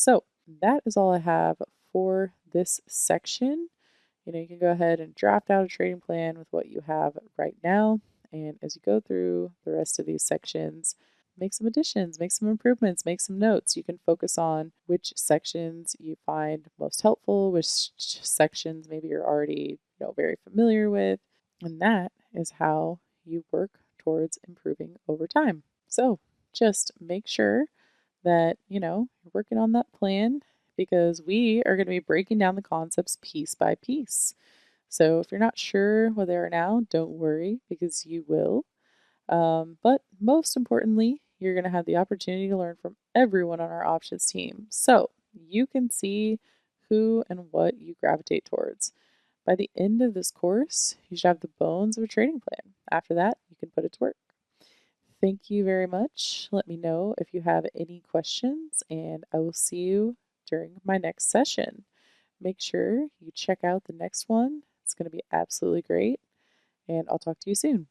So that is all I have for this section. You can go ahead and draft out a trading plan with what you have right now. And as you go through the rest of these sections, make some additions, make some improvements, make some notes. You can focus on which sections you find most helpful, which sections maybe you're already, very familiar with. And that is how you work towards improving over time. So just make sure that, you're working on that plan because we are going to be breaking down the concepts piece by piece. So if you're not sure what they are now, don't worry because you will. But most importantly, you're going to have the opportunity to learn from everyone on our options team. So you can see who and what you gravitate towards. By the end of this course, you should have the bones of a trading plan. After that, you can put it to work. Thank you very much. Let me know if you have any questions, and I will see you during my next session. Make sure you check out the next one. It's going to be absolutely great, and I'll talk to you soon.